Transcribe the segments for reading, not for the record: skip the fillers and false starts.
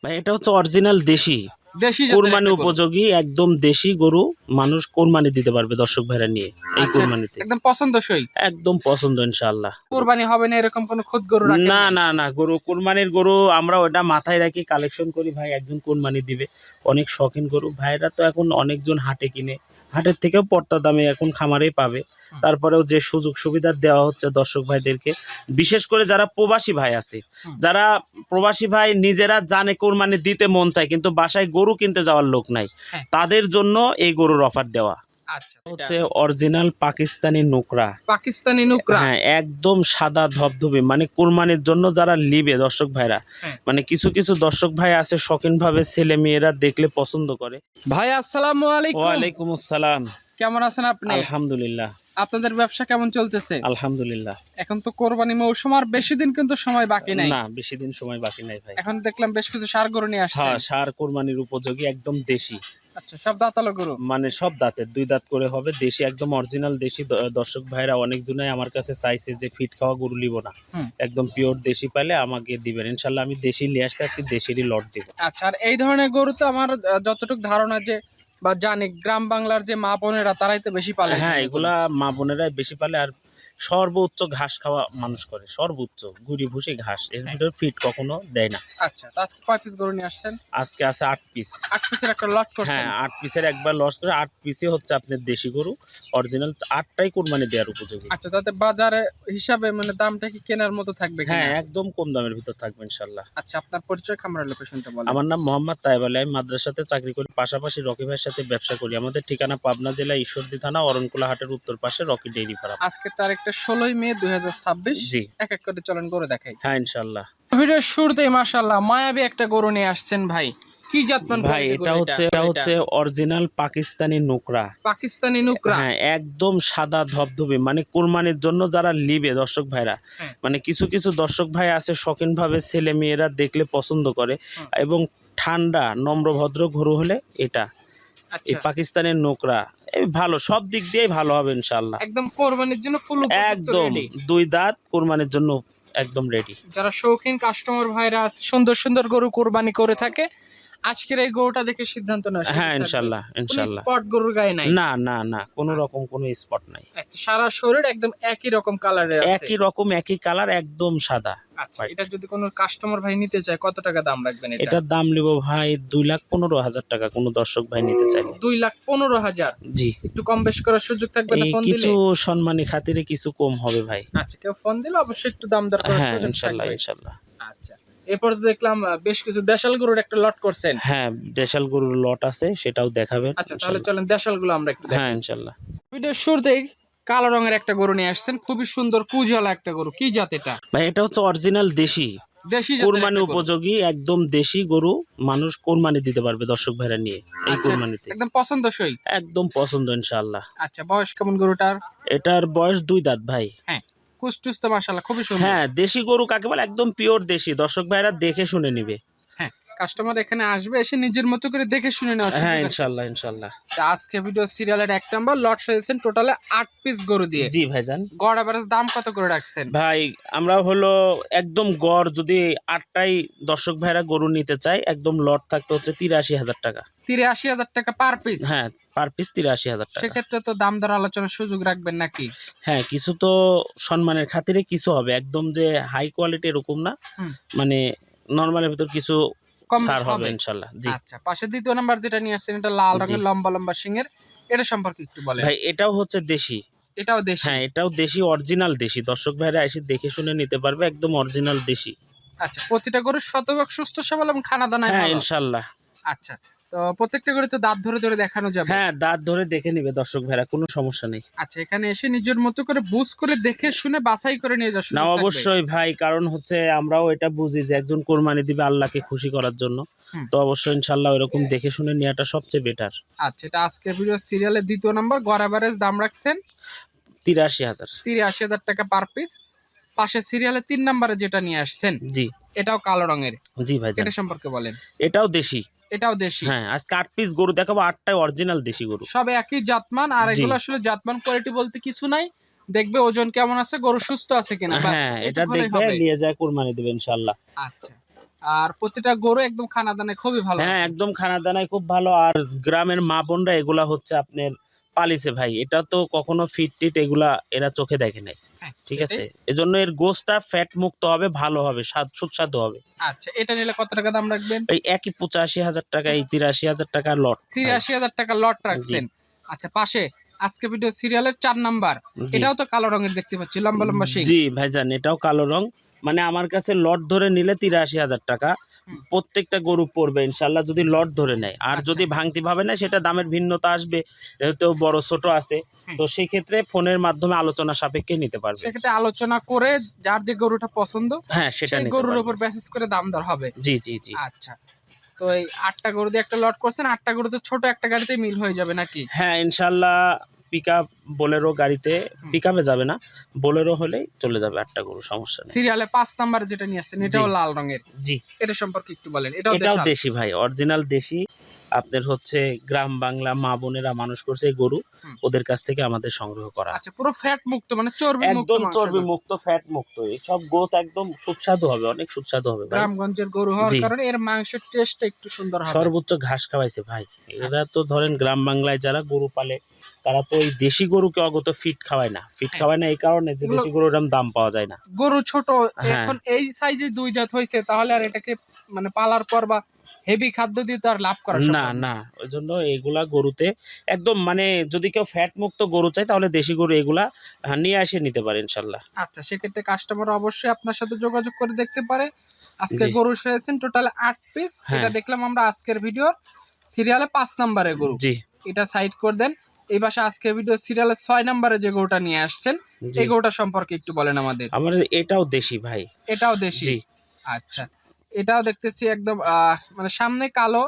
ভাই এটা হচ্ছে অরিজিনাল দেশি দেশি জাতের কোরবানি একটা গরু। উপযোগী একদম দেশি গরু। মানুষ কোরবানি দিতে পারবে দর্শক ভাইরা নিয়ে এই আচ্ছা, কোরবানিতে। একদম পছন্দসই। একদম পছন্দ ইনশাআল্লাহ। কোরবানি হবে না এরকম কোনো খুদ গরু রাখেন না নাই? না না, গরু কোরবানির গরু আমরা ওটা মাথায় রাখি, কালেকশন করি ভাই, একজন কোরবানি দিবে। অনেক শখিন গরু ভাইরা তো এখন অনেকজন হাটে কিনে, হাটের থেকেও পর্তা দামে এখন খামারেই পাবে। তারপরেও যে সুযোগ সুবিধা দেওয়া হচ্ছে দর্শক ভাইদেরকে, বিশেষ করে যারা প্রবাসী ভাই আছে, যারা প্রবাসী ভাই নিজেরা জানে কোরবানি দিতে মন চায় কিন্তু বাসায় গরু কিনতে যাওয়ার লোক নাই, হ্যাঁ। তাদের জন্য এই গরুর অফার দেওয়া আচ্ছা, হচ্ছে অরিজিনাল পাকিস্তানি নুকরা। পাকিস্তানি নুকরা। হ্যাঁ, একদম সাদা ধবধবে, মানে কোরবানির জন্য যারা লিবে দর্শক ভাইরা, হ্যাঁ। মানে কিছু কিছু দর্শক ভাই আছে শখিন ভাবে ছেলে মেয়েরা দেখলে পছন্দ করে। ভাই আসসালামু আলাইকুম। ওয়ালাইকুম আসসালাম। কেমন আছেন আপনি? আলহামদুলিল্লাহ। আপনাদের ব্যবসা কেমন চলতেছে? আলহামদুলিল্লাহ। এখন তো কোরবানি মৌসুম, আর বেশি দিন কিন্তু সময় বাকি নাই। না, বেশি দিন সময় বাকি নাই ভাই। এখন দেখলাম বেশ কিছু ষাঁড় গরু নিয়ে আসছেন। হ্যাঁ, সার কোরবানির উপযোগী একদম দেশি, আচ্ছা, সব দাঁতালো গরু। মানে সব দাঁতের, 2 দাঁত করে হবে, দেশি একদম অরিজিনাল দেশি। দর্শক ভাইরা অনেক জনই আমার কাছে চাইছে যে ফিট খাওয়া গরু নিব না, একদম পিওর দেশি পাইলে আমাকে দিবেন, ইনশাল্লাহ আমি দেশি নিয়ে আসতে আজকে দেশিরই লট দিব। আচ্ছা, আর এই ধরনের গরু তো আমার যতটুকু ধারণা যে বা জানি গ্রাম বাংলার যে মা বোনেরা তারাই তো বেশি পালে। হ্যাঁ, এগুলা মা বোনেরাই বেশি পালে, আর সর্বোচ্চ ঘাস খাওয়া মানুষ করে, সর্বোচ্চ গুড়ি ভুসি ঘাস, এর ভিতরে ফিট কখনো দেয় না। আচ্ছা, তো আজকে কয় পিস গরু নিয়ে আসছেন? আজকে আছে 8 পিস। 8 পিসের একটা লট করছেন? হ্যাঁ, 8 পিসের একবার লস করে 8 পিসই হচ্ছে আপনার দেশি গরু, অরিজিনাল 8টাই কোরবানি দেওয়ার উপযোগী। আচ্ছা, তাতে বাজারে হিসাবে মানে দামটা কি কেনার মতো থাকবে কিনা? হ্যাঁ, একদম কম দামের ভিতর থাকবে ইনশাল্লাহ। আচ্ছা, আপনার পরিচয়, খামারের লোকেশনটা বলেন। আমার নাম মোহাম্মদ তায়েব আলী, আমি মাদ্রাসাতে চাকরি করি, পাশাপাশি রকি ভাইয়ের সাথে ব্যবসা করি। আমাদের ঠিকানা পাবনা জেলা ঈশ্বরদী থানা অরণকুলা হাটের উত্তর পাশে রকি ডেইরি ফার্ম। আজকে তারিখটা 16 মে 2026। জি। এক এক করে চলেন গরু দেখাই। হ্যাঁ ইনশাল্লাহ। ভিডিওর শুরুতেই মাশাআল্লাহ মায়াবী একটা গরু নিয়ে আসছেন ভাই। কি জাতমান ভাই এটা হচ্ছে অরিজিনাল পাকিস্তানি নুকরা। পাকিস্তানি নুকরা। হ্যাঁ, একদম সাদা ধবধবে, মানে কোরবানির জন্য যারা লিবে দর্শক ভাইরা, মানে কিছু কিছু দর্শক ভাই আছে শখিন ভাবে ছেলে মেয়েরা দেখলে পছন্দ করে, এবং ঠান্ডা নম্র ভদ্র গরু হলে এটা এই পাকিস্তানের নুকরা এই ভালো, সব দিক দিয়েই ভালো হবে ইনশাআল্লাহ। একদম কোরবানির জন্য ফুল একদম 2 দাঁত কোরবানির জন্য একদম রেডি। যারা শৌখিন কাস্টমার ভাইরা আছে, সুন্দর সুন্দর গরু কোরবানি করে থাকে, আজকের এই গরুটা দেখে সিদ্ধান্ত নেওয়া। হ্যাঁ ইনশাআল্লাহ ইনশাআল্লাহ। স্পট গরুর গায়ে নাই? না না না, কোনো রকম কোনো স্পট নাই। আচ্ছা, সারা শরীর একদম একই রকম কালারের আছে? একই রকম একই কালার, একদম সাদা। আচ্ছা, এটা যদি কোনো কাস্টমার ভাই নিতে চায় কত টাকা দাম রাখবেন এটা? এটার দাম নেব ভাই 2,15,000 টাকা, কোনো দর্শক ভাই নিতে চাইলে। 2,15,000? জি। একটু কম বেশ করার সুযোগ থাকবে না ফোন দিলে? কিছু সম্মানী খাতিরে কিছু কম হবে ভাই। আচ্ছা, কেউ ফোন দিলে অবশ্যই একটু দাম দর করার হ্যাঁ সুযোগ ইনশাআল্লাহ থাকবে। ইনশাআল্লাহ। আচ্ছা, এরপর তো দেখলাম বেশ কিছু দেশাল গরুর একটা লট করছেন। হ্যাঁ, দেশাল গরুর লট আছে, সেটাও দেখাবেন। আচ্ছা, তাহলে চলেন দেশাল গুলো আমরা একটু হ্যাঁ দেখি। ইনশাআল্লাহ। ভিডিওর শুরুতেই কালো রঙের একটা গরু নিয়ে আসছেন, খুবই সুন্দর কুজলা একটা গরু। কি জাত এটা? ভাই এটা হচ্ছে অরিজিনাল দেশি দেশি জাতের কোরবানি একটা গরু। উপযোগী একদম দেশি গরু, মানুষ কোরবানি দিতে পারবে দর্শক ভাইরা নিয়ে এই আচ্ছা, কোরবানিতে। একদম পছন্দসই। একদম পছন্দ ইনশাআল্লাহ। আচ্ছা, বয়স কেমন গরুটার? এটার বয়স 2 দাঁত ভাই। হ্যাঁ, কুচটুস তো মাশাআল্লাহ খুবই সুন্দর। হ্যাঁ, দেশি গরু কাকে বলে, একদম পিওর দেশি, দর্শক ভাইরা দেখে শুনে নিবে। হ্যাঁ, কাস্টমার এখানে আসবে, এসে নিজের মতো করে দেখে শুনে নেওয়া। হ্যাঁ ইনশাআল্লাহ ইনশাআল্লাহ। আজকে ভিডিও সিরিয়ালের 1 নাম্বার লট সাজেছেন টোটালে 8 পিস গরু দিয়ে। জি ভাইজান। গড় এভারেজ দাম কত করে রাখছেন? ভাই আমরা হলো একদম গড় যদি 8টাই দর্শক ভাইরা গরু নিতে চায়, একদম লট থাকতে হচ্ছে 83,000 টাকা। 83,000 টাকা পার পিস? হ্যাঁ, পার পিস 83,000 টাকা। সেক্ষেত্রে তো দাম দর আলোচনার সুযোগ রাখবেন নাকি? হ্যাঁ, কিছু তো সম্মানের খাতিরে কিছু হবে, একদম যে হাই কোয়ালিটি এরকম না, মানে নরমালের ভিতর কিছু কম ছাড় বেশ হবে হবে ইনশাআল্লাহ। জি। আচ্ছা, পাশে দ্বিতীয় নাম্বার যেটা নিয়ে আসছেন এটা লাল রঙের লম্বা লম্বা সিংয়ের, এটা সম্পর্কে একটু বলেন। ভাই এটাও হচ্ছে দেশি। এটাও দেশি? হ্যাঁ, এটাও দেশি, অরিজিনাল দেশি, দর্শক ভাইরা এসে দেখে শুনে নিতে পারবে, একদম অরিজিনাল দেশি। আচ্ছা, প্রতিটা গরু শতভাগ সুস্থ সবল এবং খানা দানায় হ্যাঁ ভালো? ইনশাআল্লাহ। আচ্ছা, তো প্রত্যেকটা গরু তো দাঁত ধরে ধরে দেখানো যাবে? হ্যাঁ, দাঁত ধরে দেখে নিবে দর্শক ভাইরা, কোনো সমস্যা নেই। আচ্ছা, এখানে এসে নিজের মতো করে বুঝ করে দেখে শুনে বাছাই করে নিয়ে যাওয়ার না সুযোগ থাকবে? অবশ্যই ভাই, কারণ হচ্ছে আমরাও এটা বুঝি যে একজন কোরবানি দিবে আল্লাহকে খুশি করার জন্য, তো অবশ্যই ইনশাআল্লাহ এরকম দেখে শুনে নেওয়াটা সবচেয়ে বেটার। আচ্ছা, এটা আজকে ভিডিও সিরিয়ালের দ্বিতীয় নাম্বার, গড় এভারেজ দাম রাখছেন 83,000। 83,000 টাকা পার পিস। পাশে সিরিয়ালের 3 নাম্বারে যেটা নিয়ে আসছেন, জি। এটাও কালো রঙের। জি ভাইজান। এটা সম্পর্কে বলেন। এটাও দেশি। এটাও দেশি? হ্যাঁ, আজকে 8 পিস গরু দেখাবো, 8টাই অরিজিনাল দেশি গরু। সব একই জাতমান, আর এগুলো আসলে জাতমান কোয়ালিটি বলতে কিছু নাই, দেখবে ওজন কেমন আছে, গরু সুস্থ আছে কিনা। হ্যাঁ, এটা দেখবে নিয়ে যায় কোরবানি দিবে ইনশাআল্লাহ। আচ্ছা, আর প্রতিটা গরু একদম খানা দানে খুবই ভালো হ্যাঁ আছে। একদম খানা দানায় খুব ভালো। আর গ্রামের মা বোনরা এগুলা হচ্ছে আপনার পালিছে ভাই, এটা তো কখনো ফিট টিট এগুলা এরা চোখে দেখে নাই, হ্যাঁ, ঠিক সেটাই। আছে। এজন্য এর গোশটা ফ্যাট মুক্ত হবে, ভালো হবে, সুস্বাদু হবে। আচ্ছা, এটা নিলে কত টাকা দাম রাখবেন? এই একই 85,000 টাকা, এই 83,000 টাকা লট। 83,000 টাকা লট রাখছেন। আচ্ছা, পাশে আজকে ভিডিও সিরিয়ালের 4 নাম্বার, জি এটাও তো কালো রঙের দেখতে পাচ্ছি, লম্বা লম্বা শিং। জি ভাইজান, এটাও কালো রং। মানে আমার কাছে লট ধরে নিলে 83,000 টাকা হুম। প্রত্যেকটা গরু পড়বে ইনশাল্লাহ, যদি লট ধরে নেয়। আর আচ্ছা। যদি ভাঙতি ভাবে না, সেটা দামের ভিন্নতা আসবে, যেহেতু বড় ছোট আছে। হুম। তো সেই ক্ষেত্রে ফোনের মাধ্যমে আলোচনা সাপেক্ষে নিতে পারবে। সেক্ষেত্রে আলোচনা করে যার যে গরুটা পছন্দ হ্যাঁ সেটা সেই নিতে গরুর পারবে। উপর বেসিস করে দাম দর হবে। জি জি জি। আচ্ছা, তো এই 8টা গরু দিয়ে একটা লট করছেন, 8টা গরু তো ছোট একটা গাড়িতে মিল হয়ে যাবে নাকি? হ্যাঁ ইনশাল্লাহ, পিকআপ বোলেরো গাড়িতে, পিকআপে যাবে না, বোলেরো হলেই চলে যাবে 8টা গরু, সমস্যা নেই। সিরিয়ালে 5 নাম্বার যেটা নিয়ে আসছেন এটাও জি। লাল রঙের, জি এটা সম্পর্কে একটু বলেন। এটাও এটাও দেশাল? দেশি ভাই, অরিজিনাল দেশি। আপনার হচ্ছে গ্রাম বাংলা মা বোনেরা মানুষ করছে এই গরু, হুম। ওদের কাছ থেকে আমাদের সংগ্রহ করা। আচ্ছা, পুরো ফ্যাট মুক্ত মানে চর্বি মুক্ত একদম মাংস চর্বি গরু। মুক্ত, ফ্যাট মুক্ত, এইসব গোস একদম সুস্বাদু হবে, অনেক সুস্বাদু হবে ভাই। গ্রামগঞ্জের গরু হওয়ার জি। কারণে এর মাংসের টেস্টটা একটু সুন্দর হবে। সর্বোচ্চ ঘাস খাওয়াইছে ভাই। এরা তো ধরেন গ্রাম বাংলায় যারা গরু পালে, তারা তো ওই দেশি গরুকে অগত ফিট খাওয়ায় না, ফিট হ্যাঁ। খাওয়ায় না এই কারণে যে এগুলো- দেশি গরুর দাম পাওয়া যায় না। গরু ছোট, হ্যাঁ। এখন এই সাইজে 2 দাঁত হয়েছে, তাহলে আর এটাকে মানে পালার পর বা হেভি খাদ্য দিয়ে তো আর লাভ করা না সম্ভব না। না, ওই জন্য এগুলা গরুতে একদম মানে যদি কেউ ফ্যাট মুক্ত গরু চায়, তাহলে দেশি গরু এগুলা নিয়ে এসে নিতে পারে ইনশাল্লাহ। আচ্ছা, সেক্ষেত্রে কাস্টমার অবশ্যই আপনার সাথে যোগাযোগ করে দেখতে পারে। আজকে জি। গরু সেরেছেন টোটাল 8 পিস। হ্যাঁ। এটা দেখলাম আমরা আজকের ভিডিওর সিরিয়ালে 5 নম্বরে গরু, জি এটা সাইড করে দেন। এই পাশে আজকের ভিডিও সিরিয়ালে 6 নম্বরে যে গরুটা নিয়ে আসছেন, জি। এই গরুটা সম্পর্কে একটু বলেন আমাদের। আমার এটাও দেশি ভাই। এটাও দেশি? জি আচ্ছা, এটাও দেখতেছি একদম মানে সামনে কালো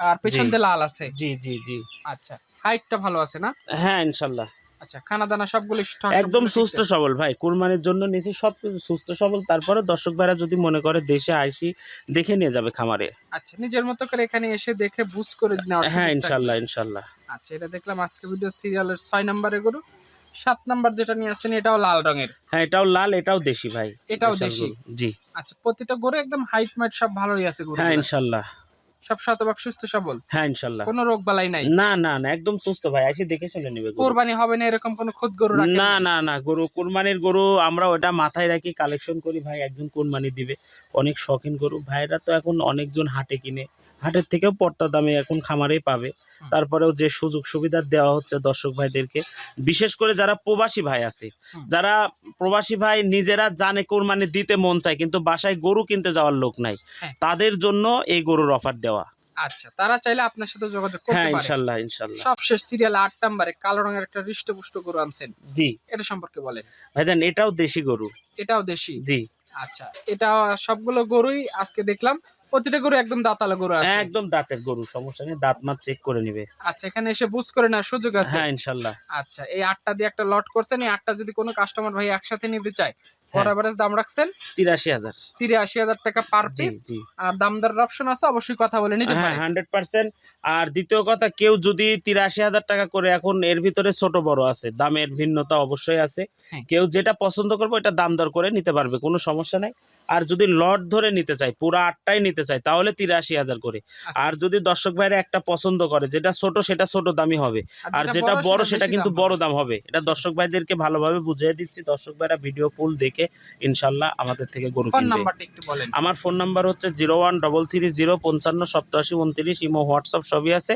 আর পেছন জি। দিয়ে লাল আছে। জি জি জি। আচ্ছা, হাইটটা ভালো আছে না? হ্যাঁ ইনশাল্লাহ, আচ্ছা, খানা দানা সবগুলো একদম সুস্থ সবল ভাই, কুরবানির জন্য নিয়েছি সবকিছু সুস্থ সবল। তারপরে দর্শক ভাইরা যদি মনে করে দেশে আইসি, দেখে নিয়ে যাবে খামারে। আচ্ছা, নিজের মতো করে এখানে এসে দেখে বুঝ করে নেওয়ার হ্যাঁ সুযোগ থাকবে। ইনশাল্লাহ ইনশাল্লাহ। আচ্ছা, এটা দেখলাম আজকে ভিডিও সিরিয়ালের 6 নম্বরে গরু। 7 নাম্বার যেটা নিয়ে আসছেন এটাও লাল রঙের। হ্যাঁ এটাও লাল, এটাও দেশি ভাই। এটাও দেশাল দেশি? গরু। জি আচ্ছা, প্রতিটা গরু একদম হাইট মাইট সব ভালোই আছে গরু। হ্যাঁ ইনশাল্লাহ। সব শতভাগ সুস্থ সবল, হ্যাঁ ইনশাল্লাহ। কোনো রোগ বালাই নাই? না না না, একদম সুস্থ ভাই, এসে দেখে চলে নেবে গরু। কোরবানি হবে না এরকম কোনো খুদ গরু রাখেন না নাই? না না, গরু কুরবানির গরু আমরা ওটা মাথায় রাখি, কালেকশন করি ভাই, একজন কুরবানি দিবে, অনেক শখিন গরু। ভাইরা তো এখন অনেকজন হাটে কিনে, হাটের থেকেও পর্তা দামে এখন খামারেই পাবে। তারপরেও যে সুযোগ সুবিধা দেওয়া হচ্ছে দর্শক ভাইদেরকে, বিশেষ করে যারা প্রবাসী ভাই আছে, যারা প্রবাসী ভাই নিজেরা জানে কোরবানি দিতে মন চায় কিন্তু বাসায় গরু কিনতে যাওয়ার লোক নাই, হ্যাঁ। তাদের জন্য এই গরুর অফার দেওয়া। আচ্ছা, তারা চাইলে আপনার সাথে যোগাযোগ করতে হ্যাঁ পারে। ইনশাল্লাহ ইনশাল্লাহ। সবশেষ সিরিয়াল 8 নম্বরে কালো রঙের একটা হৃষ্টপুষ্ট গরু আনছেন, জি এটা সম্পর্কে বলেন। ভাইজান, এটাও দেশি গরু। এটাও দেশি? জি আচ্ছা, এটা সবগুলো গরুই আজকে দেখলাম, প্রতিটা গরু একদম দাঁতালা গরু আছে। একদম দাঁতের গরু, সমস্যা নেই, দাঁত মাত চেক করে নিবে। আচ্ছা, এখানে এসে বুঝ করে নেওয়ার সুযোগ আছে? হ্যাঁ ইনশাল্লাহ। আচ্ছা, এই 8টা দিয়ে একটা লট করছেন, এই 8টা যদি কোনো কাস্টমার ভাই একসাথে নিতে চায়, হ্যাঁ। পর এভারেজ দাম রাখছেন 83,000। 83,000 টাকা পার জি পিস। জি। আর দামদারের অপশন আছে, অবশ্যই কথা বলে নিতে হ্যাঁ পারে। 100%। আর দ্বিতীয় কথা, কেউ যদি 83,000 টাকা করে, এখন এর ভিতরে ছোট বড় আছে, দামের ভিন্নতা অবশ্যই আছে, হ্যাঁ। কেউ যেটা পছন্দ করবে ওটা দাম দর করে নিতে পারবে, কোনো সমস্যা নাই। আর যদি লট ধরে নিতে চায়, পুরো 8টাই নিতে চায়, তাহলে 83,000 করে। আর যদি দর্শক ভাইরা একটা পছন্দ করে, যেটা ছোট সেটা ছোট দামই হবে, আর যেটা বড় সেটা বেশি কিন্তু দাম বড় হবে। দাম হবে। এটা দর্শক ভাইদেরকে ভালোভাবে বুঝিয়ে দিচ্ছি, দর্শক ভাইরা ভিডিও ফুল দেখে ইনশাল্লাহ আমাদের থেকে গরু ফোন কিনবে। নাম্বারটা একটু বলেন। আমার ফোন নাম্বার হচ্ছে 013305588729। ইমো হোয়াটসঅ্যাপ সবই আছে,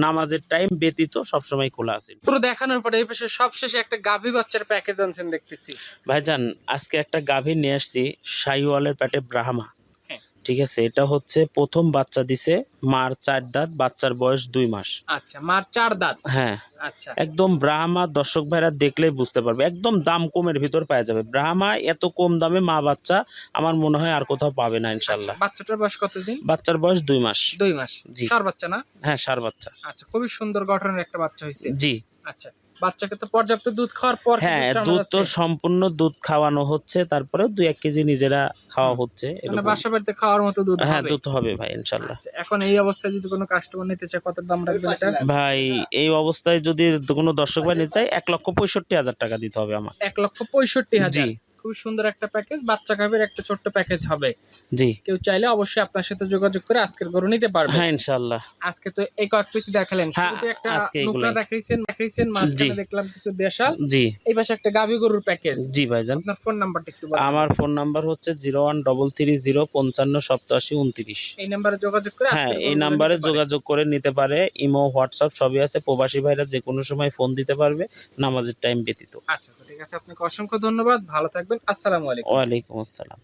নামাজের টাইম ব্যতীত সবসময় খোলা আছে। পুরো দেখানোর পরে এই পাশে সবশেষে একটা গাভী বাচ্চার প্যাকেজ আনছেন দেখতেছি। ভাইজান, আজকে একটা গাভী নিয়ে আসছি, শাহিওয়ালের পেটে ব্রাহ্মা। হ্যাঁ। ঠিক আছে, এটা হচ্ছে প্রথম বাচ্চা দিছে, মার 4 দাঁত, বাচ্চার বয়স 2 মাস। আচ্ছা, মার 4 দাঁত? হ্যাঁ আচ্ছা, একদম ব্রাহ্মা, দর্শক ভাইরা দেখলেই বুঝতে পারবে, একদম দাম কমের ভিতর পাওয়া যাবে। ব্রাহ্মা এত কম দামে মা বাচ্চা আমার মনে হয় আর কোথাও পাবে না ইনশাল্লাহ। বাচ্চাটার বয়স কতদিন? বাচ্চার বয়স 2 মাস। 2 মাস? জি। ষাঁড় বাচ্চা না? হ্যাঁ ষাঁড় বাচ্চা। আচ্ছা, খুবই সুন্দর গঠনের একটা বাচ্চা হয়েছে। জি। আচ্ছা, বাচ্চাকে তো পর্যাপ্ত দুধ খাওয়ার পর কি হ্যাঁ দুধ টানা দুধ তো যাচ্ছে? সম্পূর্ণ দুধ খাওয়ানো হচ্ছে, তারপরে 2-1 কেজি নিজেরা খাওয়া হচ্ছে মানে এরকম। বাসা বাড়িতে খাওয়ার মতো দুধ হ্যাঁ হবে? দুধ হবে ভাই ইনশাল্লাহ। আচ্ছা, এখন এই অবস্থায় যদি কোনো কাস্টমার নিতে চায় কত দাম রাখবেন এটা? ভাই এই অবস্থায় যদি কোনো দর্শক ভাই নিতে চায়, 1,65,000 টাকা দিতে হবে আমার। 1,65,000? জি। খুব সুন্দর একটা প্যাকেজ, বাচ্চা গাভীর একটা ছোট্ট প্যাকেজ হবে। জি কেউ চাইলে অবশ্যই আপনার সাথে যোগাযোগ করে আজকের গরু নিতে পারবে। হ্যাঁ ইনশাল্লাহ। আজকে তো এই কয়েক পিস দেখালেন, হ্যাঁ, শুরুতে একটা আজকে নুকরা এগুলাই। দেখাইছেন, মাঝখানে দেখলাম কিছু দেশাল, জি এই পাশে একটা গাভী গরুর প্যাকেজ। জি ভাইজান। আপনার ফোন নাম্বারটা একটু বলুন। আমার ফোন নাম্বার হচ্ছে 01330558729। এই নাম্বারে যোগাযোগ করে হ্যাঁ আজকের এই গরুগুলো নাম্বারে নিতে পারে। যোগাযোগ করে নিতে পারে। ইমো হোয়াটসঅ্যাপ সবই আছে। প্রবাসী ভাইরা যে কোনো সময় ফোন দিতে পারবে, নামাজের টাইম ব্যতীত। আচ্ছা, তো ঠিক আছে, আপনাকে অসংখ্য ধন্যবাদ, ভালো থাকবেন, আসসালামু আলাইকুম। ওয়ালাইকুম আসসালাম।